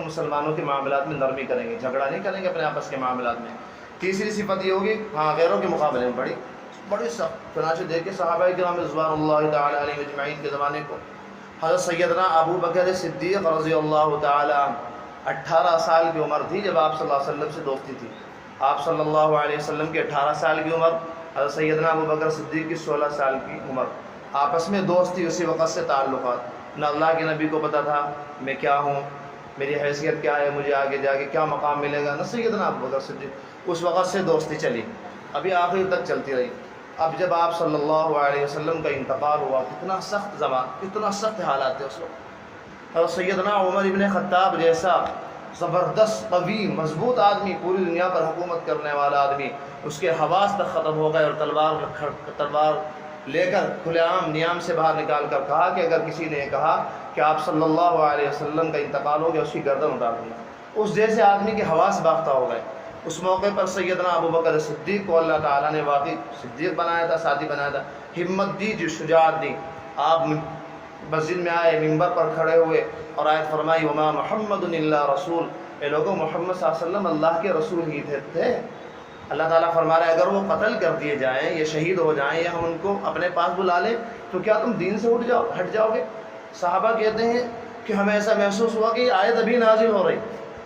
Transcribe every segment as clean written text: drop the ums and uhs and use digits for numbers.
مسلمانوں کے معاملات میں نرمی کریں گے، جھگڑا نہیں کریں گے اپنے آپس کے معاملات میں۔ تیسری صفت یہ ہوگی غیروں کے مقابلے میں بڑی سخت۔ چنانچہ دیکھیں صحابہ کرام رضوان اللہ تعالیٰ علیہ اجمعین کے زمانے کو، حضرت سیدنا ابو بکر صدیق رضی اللہ تعالیٰ 18 سال کی عمر تھی جب آپ صلی اللہ علیہ وسلم سے دوستی تھی۔ آپ صلی اللہ علیہ وسلم کی 18 سال کی عمر، حضرت سیدنا ابو بکر صدیق کی 16 سال کی عمر، آپس میں دوستی، اسی وقت سے تعلقات۔ نہ اللہ کے نبی کو پتہ تھا میں کیا ہوں، میری حیثیت کیا ہے، مجھے آگے جا کے کیا مقام ملے گا، نہ سیدنا ابو بکر صدیق، اس وقت سے دوستی چلی، ابھی آخر تک چلتی رہی۔ اب جب آپ صلی اللہ علیہ وسلم کا انتقال ہوا، کتنا سخت زمان، کتنا سخت حالات تھے اس وقت۔ اور سیدنا عمر ابن خطاب جیسا زبردست قوی مضبوط آدمی، پوری دنیا پر حکومت کرنے والا آدمی، اس کے حواس تک ختم ہو گئے اور تلوار لے کر کھلے عام نیام سے باہر نکال کر کہا کہ اگر کسی نے کہا کہ آپ صلی اللہ علیہ وسلم کا انتقال ہو گیا، اس کی گردن اتار دوں گا۔ اس جیسے آدمی کے حواس باختہ ہو گئے۔ اس موقع پر سیدنا ابو بکر صدیق کو اللہ تعالیٰ نے واقعی صدیق بنایا تھا، ساتھی بنایا تھا، ہمت دی، جو شجاعت دی۔ آپ مسجد میں آئے، منبر پر کھڑے ہوئے اور آیت فرمائی وما محمد الا رسول، اے لوگوں محمد صلی اللہ علیہ وسلم اللہ کے رسول ہی تھے۔ اللہ تعالیٰ فرما رہا ہے اگر وہ قتل کر دیے جائیں یا شہید ہو جائیں یا ہم ان کو اپنے پاس بلا لیں تو کیا تم دین سے ہٹ جاؤ گے؟ صحابہ کہتے ہیں کہ ہمیں ایسا محسوس ہوا کہ یہ آیت ابھی نازل ہو رہی،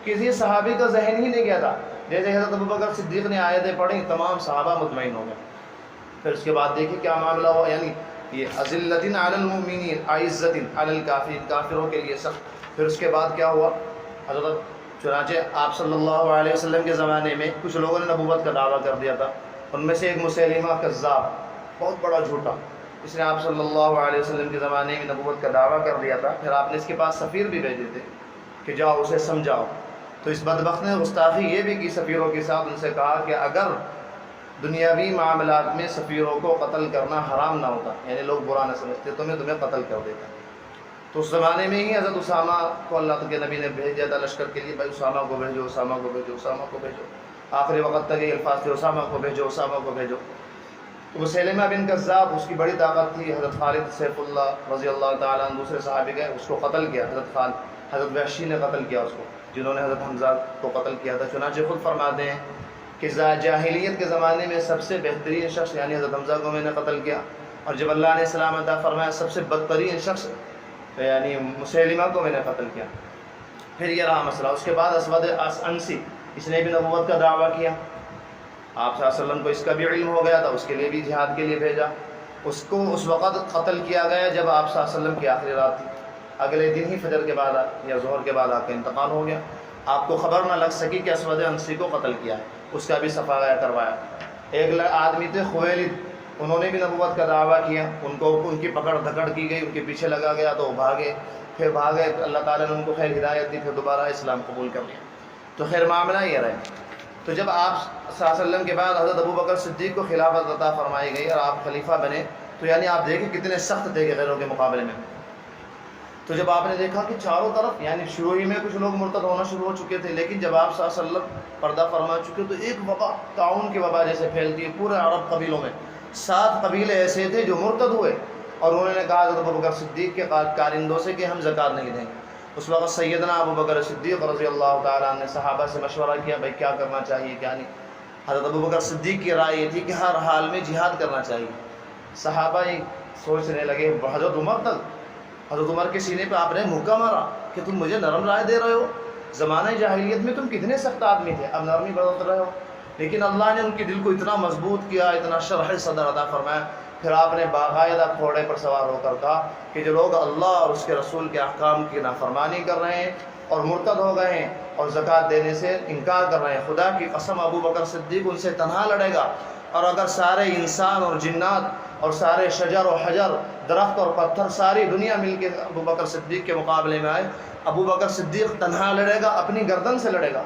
کسی صحابی کا ذہن ہی نہیں گیا تھا۔ جیسے حضرت ابو بکر صدیق نے آیتیں پڑھی، تمام صحابہ مطمئن ہو گئے۔ پھر اس کے بعد دیکھیں کیا معاملہ ہوا، یعنی یہ اذلۃ علی المؤمنین اعزۃ علی الکافرین، کافروں کے لیے سخت۔ پھر اس کے بعد کیا ہوا، حضرت چنانچہ آپ صلی اللہ علیہ وسلم کے زمانے میں کچھ لوگوں نے نبوت کا دعویٰ کر دیا تھا، ان میں سے ایک مسیلمہ کذاب، بہت بڑا جھوٹا، اس نے آپ صلی اللہ علیہ وسلم کے زمانے میں نبوت کا دعویٰ کر دیا تھا۔ پھر آپ نے اس کے پاس سفیر بھی بھیجے تھے کہ جاؤ اسے سمجھاؤ، تو اس بدبخت نے گستاخی یہ بھی کی سفیروں کے ساتھ، ان سے کہا کہ اگر دنیاوی معاملات میں سفیروں کو قتل کرنا حرام نہ ہوتا، یعنی لوگ برا نہ سمجھتے تو میں تمہیں قتل کر دیتا۔ تو اس زمانے میں ہی حضرت اسامہ کو اللہ کے نبی نے بھیجا تھا لشکر کے لیے، بھائی اسامہ کو بھیجو، اسامہ کو بھیجو، اسامہ کو بھیجو، آخری وقت تک یہ الفاظ تھے اسامہ کو بھیجو، اسامہ کو بھیجو۔ تو مسیلمہ بن کذاب، اس کی بڑی طاقت تھی، حضرت خالد سیف اللہ رضی اللہ تعالیٰ عنہ دوسرے صحابی گئے، اس کو قتل کیا، حضرت وحشی نے قتل کیا اس کو، جنہوں نے حضرت حمزہ کو قتل کیا تھا۔ چنانچہ خود فرماتے ہیں کہ جاہلیت کے زمانے میں سب سے بہترین شخص یعنی حضرت حمزہ کو میں نے قتل کیا، اور جب اللہ نے اسلام عطا فرمایا سب سے بدترین شخص یعنی مسیلمہ کو میں نے قتل کیا۔ پھر یہ رہا مسئلہ۔ اس کے بعد اسود عنسی، اس نے بھی نبوت کا دعویٰ کیا، آپ صلی اللہ علیہ وسلم کو اس کا بھی علم ہو گیا تھا، اس کے لیے بھی جہاد کے لیے بھیجا، اس کو اس وقت قتل کیا گیا جب آپ صلی اللہ علیہ وسلم کی آخری رات تھی، اگلے دن ہی فجر کے بعد یا ظہر کے بعد آپ کا انتقال ہو گیا۔ آپ کو خبر نہ لگ سکی کہ اسود عنسی کو قتل کیا ہے، اس کا بھی صفایا کروایا۔ ایک آدمی تھے خویلد، انہوں نے بھی نبوت کا دعویٰ کیا، ان کی پکڑ دھکڑ کی گئی، ان کے پیچھے لگا گیا تو وہ بھاگے، پھر بھاگے، اللہ تعالیٰ نے ان کو خیر ہدایت دی، پھر دوبارہ اسلام قبول کر لیا۔ تو خیر معاملہ یہ رہے۔ تو جب آپ صلی اللہ علیہ وسلم کے بعد حضرت ابو بکر صدیق کو خلافت عطا فرمائی گئی اور آپ خلیفہ بنے، تو یعنی آپ دیکھیں کتنے سخت تھے کہ غیروں کے مقابلے میں۔ تو جب آپ نے دیکھا کہ چاروں طرف یعنی شروع ہی میں کچھ لوگ مرتد ہونا شروع ہو چکے تھے، لیکن جب آپ صلی اللہ علیہ وسلم پردہ فرما چکے تو ایک وبا، طاعون کی وبا جیسے پھیلتی ہے پورے عرب قبیلوں میں، 7 قبیلے ایسے تھے جو مرتد ہوئے، اور انہوں نے کہا حضرت ابو بکر صدیق کے کارندوں سے کہ ہم زکوٰۃ نہیں دیں گے۔ اس وقت سیدنا ابو بکر صدیق رضی اللہ تعالیٰ نے صحابہ سے مشورہ کیا، بھائی کیا کرنا چاہیے کیا نہیں۔ حضرت ابو بکر صدیق کی رائے یہ تھی کہ ہر حال میں جہاد کرنا چاہیے۔ صحابہ ہی سوچنے لگے، حضرت عمر کے سینے پہ آپ نے مکہ مارا کہ تم مجھے نرم رائے دے رہے ہو، زمانہ جاہلیت میں تم کتنے سخت آدمی تھے، اب نرمی برت رہے ہو۔ لیکن اللہ نے ان کے دل کو اتنا مضبوط کیا، اتنا شرح صدر عطا فرمایا، پھر آپ نے باقاعدہ گھوڑے پر سوار ہو کر کہا کہ جو لوگ اللہ اور اس کے رسول کے احکام کی نافرمانی کر رہے ہیں اور مرتد ہو گئے ہیں اور زکوٰۃ دینے سے انکار کر رہے ہیں، خدا کی قسم ابو بکر صدیق ان سے تنہا لڑے گا، اور اگر سارے انسان اور جنات اور سارے شجر و حجر، درخت اور پتھر، ساری دنیا مل کے ابو بکر صدیق کے مقابلے میں آئے، ابو بکر صدیق تنہا لڑے گا، اپنی گردن سے لڑے گا۔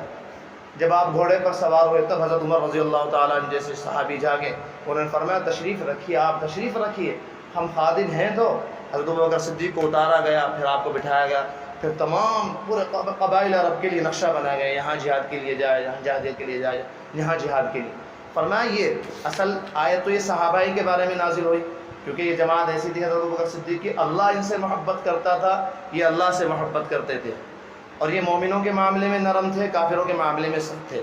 جب آپ گھوڑے پر سوار ہوئے تب حضرت عمر رضی اللہ تعالیٰ عنہ جیسے صحابی جاگے، انہوں نے فرمایا تشریف رکھیے، آپ تشریف رکھیے، ہم خادم ہیں۔ تو حضرت ابو بکر صدیق کو اتارا گیا، پھر آپ کو بٹھایا گیا، پھر تمام پورے قبائل عرب کے لیے نقشہ بنایا گیا، یہاں جہاد کے لیے جائے، یہاں جہاد کے لیے جائے، یہاں جہاد کے لیے۔ فرمایا یہ اصل آیت تو یہ صحابہ ہی کے بارے میں نازل ہوئی، کیونکہ یہ جماعت ایسی تھی حضرت ابو بکر صدیق کی، اللہ ان سے محبت کرتا تھا، یہ اللہ سے محبت کرتے تھے۔ اور یہ مومنوں کے معاملے میں نرم تھے، کافروں کے معاملے میں سخت تھے۔